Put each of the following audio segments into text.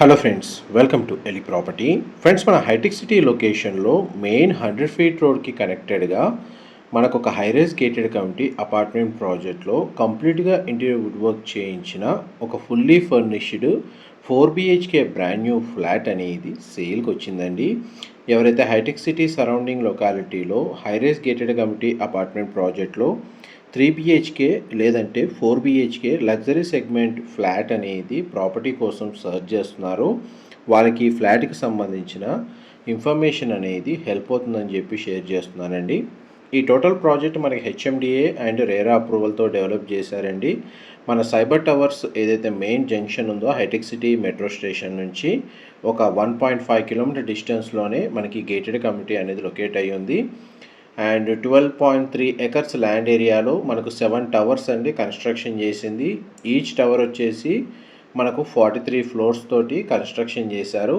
Hello friends, welcome to Eli property. Friends, మన హైటెక్ సిటీ లొకేషన్లో main 100 feet రోడ్కి కనెక్టెడ్గా మనకు ఒక హైరైజ్ గేటెడ్ కమ్యూనిటీ అపార్ట్మెంట్ ప్రాజెక్ట్లో కంప్లీట్గా ఇంటీరియర్ వుడ్ వర్క్ చేయించిన ఒక fully furnished 4 BHK brand new flat అనేది సేల్కి వచ్చిందండి. ఎవరైతే హైటెక్ సిటీ సరౌండింగ్ లొకాలిటీలో హైరైజ్ గేటెడ్ కమ్యూనిటీ అపార్ట్మెంట్ ప్రాజెక్ట్లో 3 BHK లేదంటే 4 BHK లగ్జరీ సెగ్మెంట్ ఫ్లాట్ అనేది ప్రాపర్టీ కోసం సర్చ్ చేస్తున్నారు, వాళ్ళకి ఈ ఫ్లాట్కి సంబంధించిన ఇన్ఫర్మేషన్ అనేది హెల్ప్ అవుతుందని చెప్పి షేర్ చేస్తున్నానండి. ఈ టోటల్ ప్రాజెక్ట్ మనకి HMDA అండ్ రేరా అప్రూవల్తో డెవలప్ చేశారండి. మన సైబర్ టవర్స్ ఏదైతే మెయిన్ జంక్షన్ ఉందో హైటెక్ సిటీ మెట్రో స్టేషన్ నుంచి ఒక 1.5 కిలోమీటర్ డిస్టెన్స్లోనే మనకి గేటెడ్ కమ్యూనిటీ అనేది లొకేట్ అయ్యి ఉంది. అండ్ 12.3 ఎకర్స్ ల్యాండ్ ఏరియాలో మనకు 7 టవర్స్ అండి కన్స్ట్రక్షన్ చేసింది. ఈచ్ టవర్ వచ్చేసి మనకు 43 ఫ్లోర్స్ తోటి కన్స్ట్రక్షన్ చేశారు.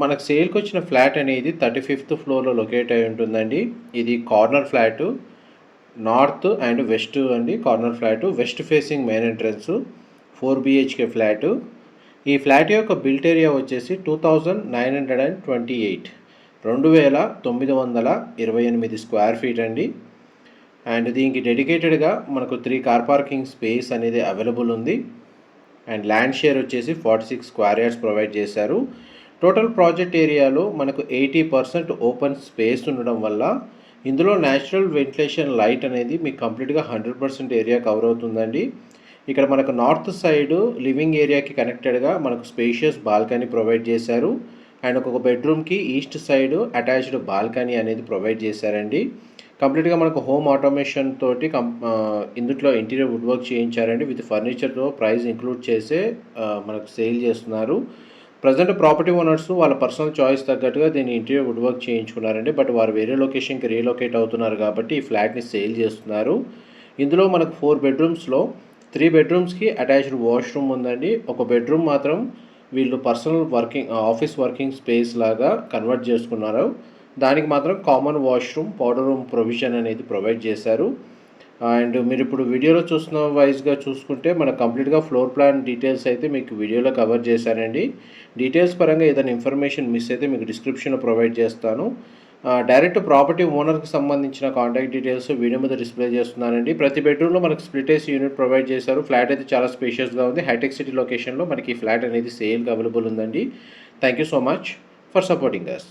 మనకు సేల్కి వచ్చిన ఫ్లాట్ అనేది 35th ఫ్లోర్లో లొకేట్ అయి ఉంటుందండి. ఇది corner flat, north and west అండి. Corner flat, west facing main entrance, 4 BHK flat. ఈ ఫ్లాట్ యొక్క బిల్ట్ ఏరియా వచ్చేసి 2928 2928 స్క్వేర్ ఫీట్ అండి. అండ్ దీనికి డెడికేటెడ్గా మనకు 3 కార్ పార్కింగ్ స్పేస్ అనేది అవైలబుల్ ఉంది. అండ్ ల్యాండ్ షేర్ వచ్చేసి 46 స్క్వేర్ యార్డ్స్ ప్రొవైడ్ చేశారు. టోటల్ ప్రాజెక్ట్ ఏరియాలో మనకు 80% ఓపెన్ స్పేస్ ఉండడం వల్ల ఇందులో న్యాచురల్ వెంటిలేషన్ లైట్ అనేది మీకు కంప్లీట్గా 100% ఏరియా కవర్ అవుతుందండి. ఇక్కడ మనకు నార్త్ సైడ్ లివింగ్ ఏరియాకి కనెక్టెడ్గా మనకు స్పేషియస్ బాల్కనీ ప్రొవైడ్ చేశారు. అండ్ ఒక్కొక్క బెడ్రూమ్కి ఈస్ట్ సైడ్ అటాచ్డ్ బాల్కనీ అనేది ప్రొవైడ్ చేశారండి. కంప్లీట్గా మనకు హోమ్ ఆటోమేషన్ తోటి ఇందులో ఇంటీరియర్ వుడ్ వర్క్ చేయించారండి. విత్ ఫర్నిచర్తో ప్రైస్ ఇంక్లూడ్ చేసే మనకు సేల్ చేస్తున్నారు. ప్రజెంట్ ప్రాపర్టీ ఓనర్స్ వాళ్ళ పర్సనల్ చాయిస్ తగ్గట్టుగా దీన్ని ఇంటీరియర్ వుడ్ వర్క్ చేయించుకున్నారండి. బట్ వారు వేరే లొకేషన్కి రీలొకేట్ అవుతున్నారు కాబట్టి ఈ ఫ్లాట్ని సేల్ చేస్తున్నారు. ఇందులో మనకు 4 బెడ్రూమ్స్లో 3 బెడ్రూమ్స్కి అటాచ్డ్ వాష్రూమ్ ఉందండి. ఒక బెడ్రూమ్ మాత్రం వీళ్ళు పర్సనల్ ఆఫీస్ వర్కింగ్ స్పేస్ లాగా కన్వర్ట్ చేసుకున్నారు. దానికి మాత్రం common washroom, powder room provision అనేది ప్రొవైడ్ చేశారు. అండ్ మీరు ఇప్పుడు వీడియోలో చూస్తున్న వైజ్గా చూసుకుంటే మన కంప్లీట్గా ఫ్లోర్ ప్లాన్ డీటెయిల్స్ అయితే మీకు వీడియోలో కవర్ చేశారండి. డీటెయిల్స్ పరంగా ఏదైనా ఇన్ఫర్మేషన్ మిస్ అయితే మీకు డిస్క్రిప్షన్లో ప్రొవైడ్ చేస్తాను. డైరెక్ట్ ప్రాపర్టీ ఓనర్కి సంబంధించిన కాంటాక్ట్ డీటెయిల్స్ వీడియో మీద డిస్ప్లే చేస్తున్నానండి. ప్రతి బెడ్రూమ్లో మనకు స్ప్లిట్ ఏసీ యూనిట్ ప్రొవైడ్ చేశారు. ఫ్లాట్ అయితే చాలా స్పేషియస్గా ఉంది. హైటెక్ సిటీ లొకేషన్లో మనకి ఈ ఫ్లాట్ అనేది సేల్కి అవైలబుల్ ఉందండి. Thank you so much for supporting us.